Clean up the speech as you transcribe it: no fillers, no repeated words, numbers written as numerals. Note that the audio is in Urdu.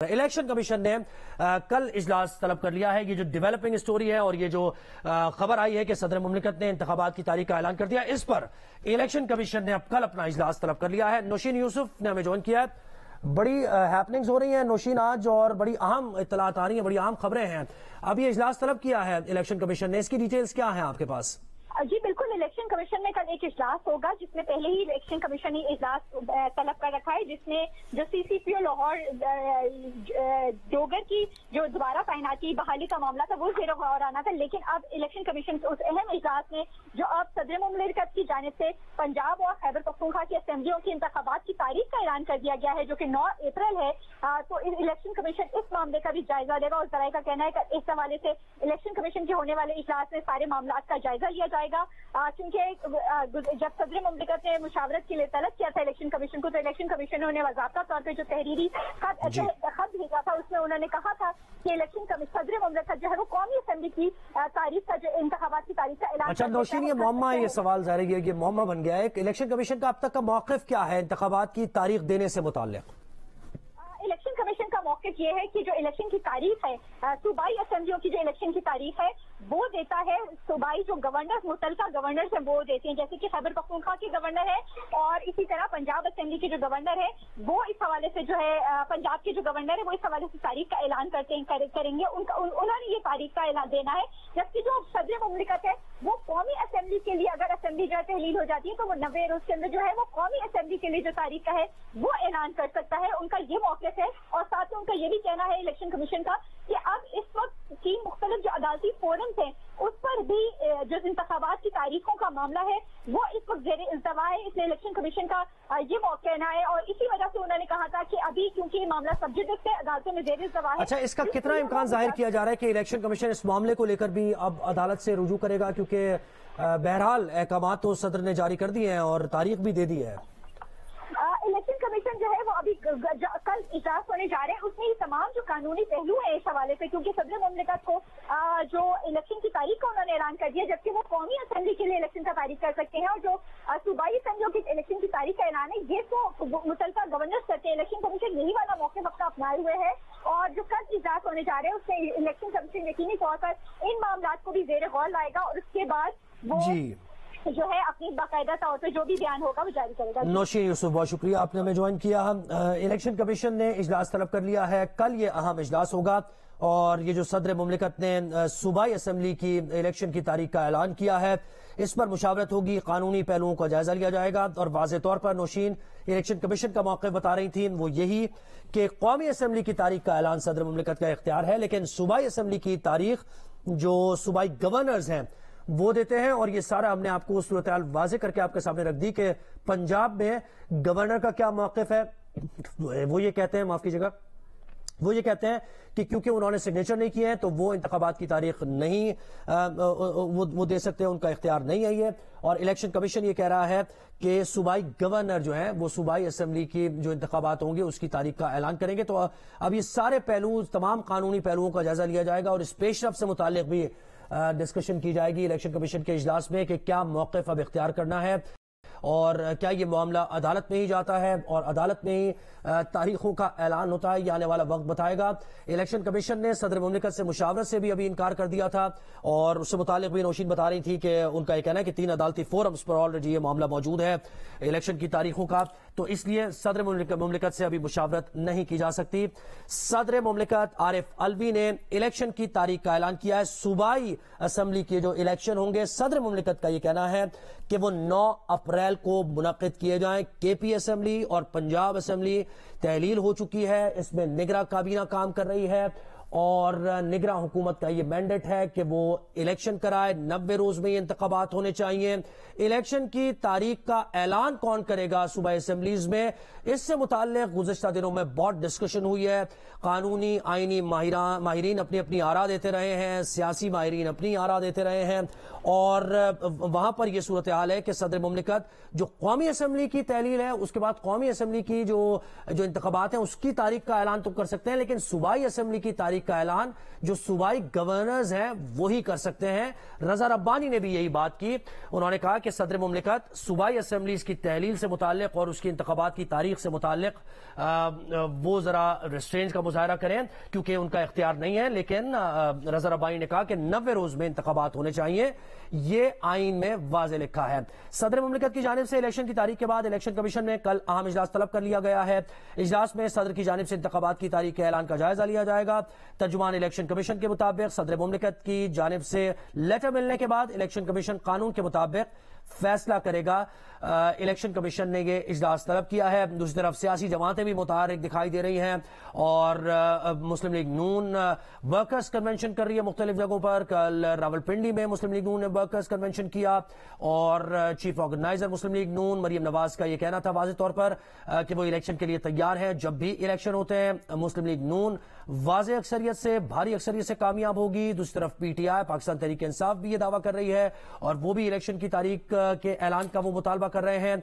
الیکشن کمیشن نے کل اجلاس طلب کر لیا ہے۔ یہ جو ڈیولپنگ سٹوری ہے اور یہ جو خبر آئی ہے کہ صدر مملکت نے انتخابات کی تاریخ کا اعلان کر دیا، اس پر الیکشن کمیشن نے اب کل اپنا اجلاس طلب کر لیا ہے۔ نوشین یوسف نے ہمیں جوائن کیا ہے۔ بڑی ہیپننگز ہو رہی ہیں نوشین آج، اور بڑی اہم اطلاعات آ رہی ہیں، بڑی اہم خبریں ہیں۔ اب یہ اجلاس طلب کیا ہے الیکشن کمیشن نے، اس کی ڈیٹیلز کیا ہیں آپ کے پاس؟ جی بالکل، الیکشن کمیشن میں کل ایک اجلاس ہوگا جس میں پہلے ہی الیکشن کمیشن نے اجلاس طلب کر رکھا ہے، جس میں جو سی سی پی او لاہور ڈوگر کی جو دوبارہ تعیناتی بحالی کا معاملہ تھا وہ زیر غور آنا تھا، لیکن اب الیکشن کمیشن کے اس اہم اجلاس میں جو اب صدر مملکت کی جانب سے پنجاب اور خیبر پختونخوا کی اسمبلیوں کی انتخابات کی تاریخ کا اعلان کر دیا گیا ہے جو کہ 9 اپریل ہے، تو الیکشن کمیشن اس معاملے کا بھی جائزہ لے گا، اور ذرائع کا کہنا ہے کہ اس حوالے سے الیکشن کمیشن کے ہونے والے اجلاس میں سارے معاملات کا جائزہ لیا جائے گا، کیونکہ جب صدر مملکت نے مشاورت کے لیے طلب کیا تھا الیکشن کمیشن کو، تو الیکشن کمیشن نے انہیں باضابطہ طور پہ جو تحریری خط بھیجا تھا اس میں انہوں نے کہا تھا کہ صدر مملکت جو ہے وہ قومی اسمبلی کی تاریخ کا جو انتخابات کی تاریخ کا اعلان۔ اچھا نوشین، یہ معمہ، یہ سوال ظاہر ہے یہ معمہ بن گیا ہے کہ الیکشن کمیشن کا اب تک کا موقف کیا ہے انتخابات کی تاریخ دینے سے متعلق؟ الیکشن کمیشن کا موقف یہ ہے کہ جو الیکشن کی تاریخ ہے، صوبائی اسمبلیوں کی جو الیکشن کی تاریخ ہے وہ دیتا ہے صوبائی جو گورنر، متعلقہ گورنر سے وہ دیتے ہیں، جیسے کہ خیبر پختونخوا کے گورنر ہے، اور اسی طرح پنجاب اسمبلی کے جو گورنر ہے وہ اس حوالے سے جو ہے پنجاب کے جو گورنر ہے وہ اس حوالے سے تاریخ کا اعلان کریں گے، انہوں نے یہ تاریخ کا اعلان دینا ہے، جبکہ جو صدر مملکت ہے وہ قومی اسمبلی کے لیے اگر اسمبلی جو تحلیل ہو جاتی ہے تو وہ 90 روز کے اندر جو ہے وہ قومی اسمبلی کے لیے جو تاریخ کا ہے وہ اعلان کر سکتا ہے، ان کا یہ موقف ہے۔ اور ساتھ ہی ان کا یہ بھی کہنا ہے الیکشن کمیشن کا کہ اب اس وقت 3 مختلف جو عدالتی فورمز ہیں اس پر بھی جو انتخابات کی تاریخوں کا معاملہ ہے وہ اس وقت زیر التوا ہے، اس لیے الیکشن کمیشن کا یہ موقع کہنا ہے، اور اسی وجہ سے انہوں نے کہا تھا کہ ابھی کیونکہ یہ معاملہ سبجیکٹ ہے، عدالتوں میں زیر التوا ہے۔ اچھا، اس کا کتنا امکان ظاہر کیا جا رہا ہے کہ الیکشن کمیشن اس معاملے کو لے کر بھی اب عدالت سے رجوع کرے گا، کیونکہ بہرحال احکامات تو صدر نے جاری کر دیے ہیں اور تاریخ بھی دے دی ہے؟ الیکشن کمیشن جو ہے وہ ابھی کل اجلاس ہونے جا رہے ہیں، اس میں یہ تمام جو قانونی پہلو ہیں اس حوالے سے، کیونکہ صدر مملکت کو جو الیکشن کی تاریخ کا انہوں نے اعلان کر دیا، جبکہ وہ قومی اسمبلی کے لیے الیکشن کا تاریخ کر سکتے ہیں، اور جو صوبائی اسمبلیوں کی الیکشن کی تاریخ کا اعلان ہے یہ تو متعلقہ گورنر کرتے ہیں۔ الیکشن کمیشن یہی والا موقف اپنا اپنائے ہوئے ہے، اور جو کل اجلاس ہونے جا رہے ہیں اس میں الیکشن کمیشن یقینی طور پر ان معاملات کو بھی زیر غور لائے گا، اور اس کے بعد وہ جو ہے اپنی باقاعدہ طور پہ جو بھی بیان ہوگا وہ جاری کرے گا۔ نوشین یوسف، بہت شکریہ، آپ نے ہمیں جوائن کیا۔ الیکشن کمیشن نے اجلاس طلب کر لیا ہے، کل یہ اہم اجلاس ہوگا، اور یہ جو صدر مملکت نے صوبائی اسمبلی کی الیکشن کی تاریخ کا اعلان کیا ہے اس پر مشاورت ہوگی، قانونی پہلوؤں کا جائزہ لیا جائے گا، اور واضح طور پر نوشین الیکشن کمیشن کا موقف بتا رہی تھیں وہ یہی کہ قومی اسمبلی کی تاریخ کا اعلان صدر مملکت کا اختیار ہے، لیکن صوبائی اسمبلی کی تاریخ جو صوبائی گورنرز ہیں وہ دیتے ہیں، اور یہ سارا ہم نے آپ کو صورتحال واضح کر کے آپ کے سامنے رکھ دی کہ پنجاب میں گورنر کا کیا موقف ہے۔ وہ یہ کہتے ہیں، معاف کیجیے گا، وہ یہ کہتے ہیں کہ کیونکہ انہوں نے سگنیچر نہیں کیے ہیں تو وہ انتخابات کی تاریخ نہیں وہ دے سکتے ہیں، ان کا اختیار نہیں ہے یہ، اور الیکشن کمیشن یہ کہہ رہا ہے کہ صوبائی گورنر جو ہیں وہ صوبائی اسمبلی کی جو انتخابات ہوں گے اس کی تاریخ کا اعلان کریں گے۔ تو اب یہ سارے پہلو، تمام قانونی پہلوؤں کا جائزہ لیا جائے گا، اور اس پیش رفت سے متعلق بھی ڈسکشن کی جائے گی الیکشن کمیشن کے اجلاس میں کہ کیا موقف اب اختیار کرنا ہے، اور کیا یہ معاملہ عدالت میں ہی جاتا ہے اور عدالت میں ہی تاریخوں کا اعلان ہوتا ہے، یہ آنے والا وقت بتائے گا۔ الیکشن کمیشن نے صدر مملکت سے مشاورت سے بھی ابھی انکار کر دیا تھا، اور اس سے متعلق بھی نوشین بتا رہی تھی کہ ان کا یہ کہنا ہے کہ 3 عدالتی فورمز پر آلریڈی یہ معاملہ موجود ہے الیکشن کی تاریخوں کا، تو اس لیے صدر مملکت سے ابھی مشاورت نہیں کی جا سکتی۔ صدر مملکت عارف علوی نے الیکشن کی تاریخ کا اعلان کیا ہے، صوبائی اسمبلی کے جو الیکشن ہوں گے صدر مملکت کا یہ کہنا ہے کہ وہ 9 اپریل کو منعقد کیے جائیں۔ کے پی اسمبلی اور پنجاب اسمبلی تحلیل ہو چکی ہے، اس میں نگراں کابینہ کام کر رہی ہے، اور نگراں حکومت کا یہ مینڈیٹ ہے کہ وہ الیکشن کرائے، 90 روز میں یہ انتخابات ہونے چاہیے۔ الیکشن کی تاریخ کا اعلان کون کرے گا صوبائی اسمبلیز میں، اس سے متعلق گزشتہ دنوں میں بہت ڈسکشن ہوئی ہے، قانونی آئینی ماہرین اپنی اپنی آراء دیتے رہے ہیں، سیاسی ماہرین اپنی آراء دیتے رہے ہیں، اور وہاں پر یہ صورتحال ہے کہ صدر مملکت جو قومی اسمبلی کی تحلیل ہے اس کے بعد قومی اسمبلی کی جو انتخابات ہیں اس کی تاریخ کا اعلان تو کر سکتے ہیں، لیکن صوبائی اسمبلی کی تاریخ تاریخ کا اعلان جو صوبائی گورنرز ہیں وہی کر سکتے ہیں۔ رضا ربانی نے بھی یہی بات کی، انہوں نے کہا کہ صدر مملکت صوبائی اسمبلیز کی تحلیل سے متعلق اور اس کی انتخابات کی تاریخ سے متعلق وہ ذرا ریسٹرینٹ کا مظاہرہ کریں کیونکہ ان کا اختیار نہیں ہے، لیکن رضا ربانی نے کہا کہ 90 روز میں انتخابات ہونے چاہیے، یہ آئین میں واضح لکھا ہے۔ صدر مملکت کی جانب سے الیکشن کی تاریخ کے بعد الیکشن کمیشن میں کل اہم اجلاس طلب کر لیا گیا ہے۔ اجلاس میں صدر کی جانب سے انتخابات کی تاریخ کے اعلان کا جائزہ لیا جائے گا۔ ترجمان الیکشن کمیشن کے مطابق صدر مملکت کی جانب سے لیٹر ملنے کے بعد الیکشن کمیشن قانون کے مطابق فیصلہ کرے گا۔ الیکشن کمیشن نے یہ اجلاس طلب کیا ہے۔ دوسری طرف سیاسی جماعتیں بھی متحرک دکھائی دے رہی ہیں اور مسلم لیگ نون ورکرز کنونشن کر رہی ہے مختلف جگہوں پر۔ کل راولپنڈی میں مسلم لیگ نون نے ورکرز کنونشن کیا اور چیف آرگنائزر مسلم لیگ نون مریم نواز کا یہ کہنا تھا واضح طور پر کہ وہ الیکشن کے لیے تیار ہیں۔ جب بھی الیکشن ہوتے ہیں مسلم لیگ نون واضح اکثریت سے، بھاری اکثریت سے کامیاب ہوگی۔ دوسری طرف P T I Pakistan Tehreek Insaf بھی یہ دعویٰ کر رہی ہے اور وہ بھی الیکشن کی تاریخ کے اعلان کا وہ مطالبہ کر رہے ہیں۔